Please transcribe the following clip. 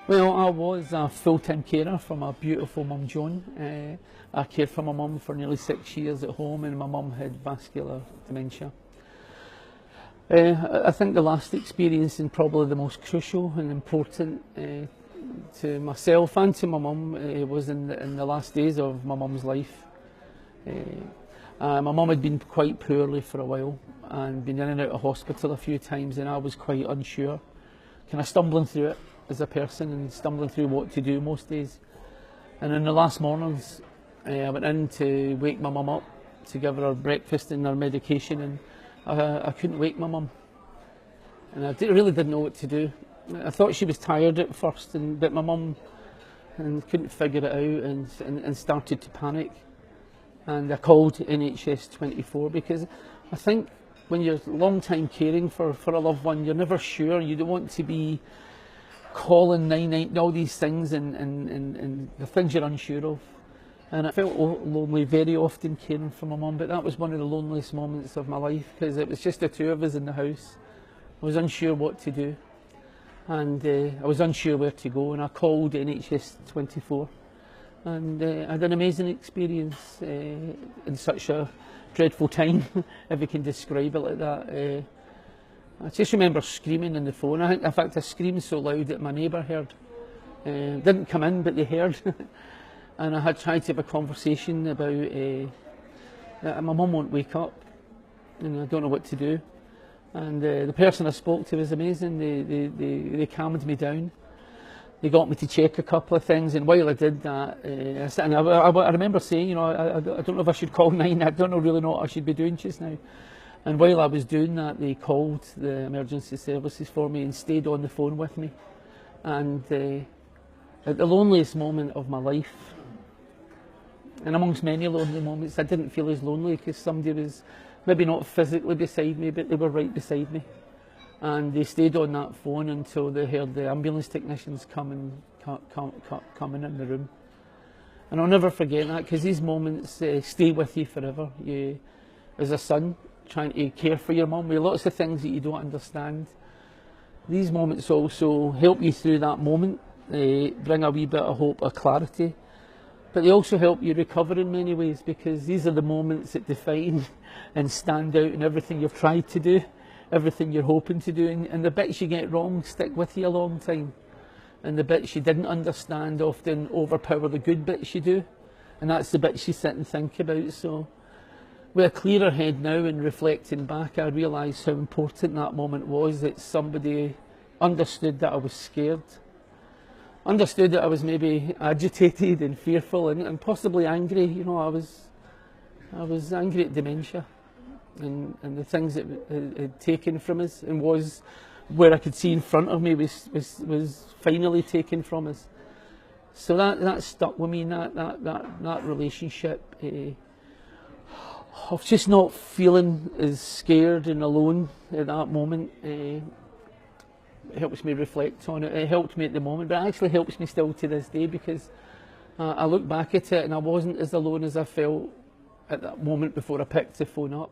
Well, I was a full-time carer for my beautiful mum Joan. I cared for my mum for nearly 6 years at home, and my mum had vascular dementia. I think the last experience, and probably the most crucial and important to myself and to my mum, was in the last days of my mum's life. My mum had been quite poorly for a while and been in and out of hospital a few times, and I was quite unsure, kind of stumbling through it as a person and stumbling through what to do most days. And in the last mornings, I went in to wake my mum up, to give her breakfast and her medication, and I couldn't wake my mum. And I really didn't know what to do. I thought she was tired at first, but my mum couldn't figure it out and started to panic. And I called NHS 24 because I think when you're long time caring for a loved one, you're never sure. You don't want to be calling 999, all these things and the things you're unsure of. And I felt lonely very often caring for my mum, but that was one of the loneliest moments of my life because it was just the two of us in the house. I was unsure what to do, and I was unsure where to go, and I called NHS 24, and I had an amazing experience in such a dreadful time, if you can describe it like that. I just remember screaming on the phone. In fact, I screamed so loud that my neighbour heard. Didn't come in, but they heard. And I had tried to have a conversation about that my mum won't wake up, and I don't know what to do. And the person I spoke to was amazing. They calmed me down. They got me to check a couple of things, and while I did that, I remember saying, you know, I don't know if I should call 9. I don't really know what I should be doing just now. And while I was doing that, they called the emergency services for me and stayed on the phone with me. And at the loneliest moment of my life, and amongst many lonely moments, I didn't feel as lonely because somebody was maybe not physically beside me, but they were right beside me. And they stayed on that phone until they heard the ambulance technicians coming in the room. And I'll never forget that because these moments stay with you forever. You, as a son, trying to care for your mum with lots of things that you don't understand. These moments also help you through that moment, bring a wee bit of hope or clarity, but they also help you recover in many ways because these are the moments that define and stand out in everything you've tried to do, everything you're hoping to do, and the bits you get wrong stick with you a long time, and the bits you didn't understand often overpower the good bits you do, and that's the bits you sit and think about. So with a clearer head now and reflecting back, I realise how important that moment was, that somebody understood that I was scared, understood that I was maybe agitated and fearful and possibly angry. You know, I was angry at dementia and the things that it had taken from us, and was where I could see in front of me was finally taken from us. So that stuck with me, that relationship. Of just not feeling as scared and alone at that moment. It helps me reflect on it. It helped me at the moment, but it actually helps me still to this day because I look back at it and I wasn't as alone as I felt at that moment before I picked the phone up.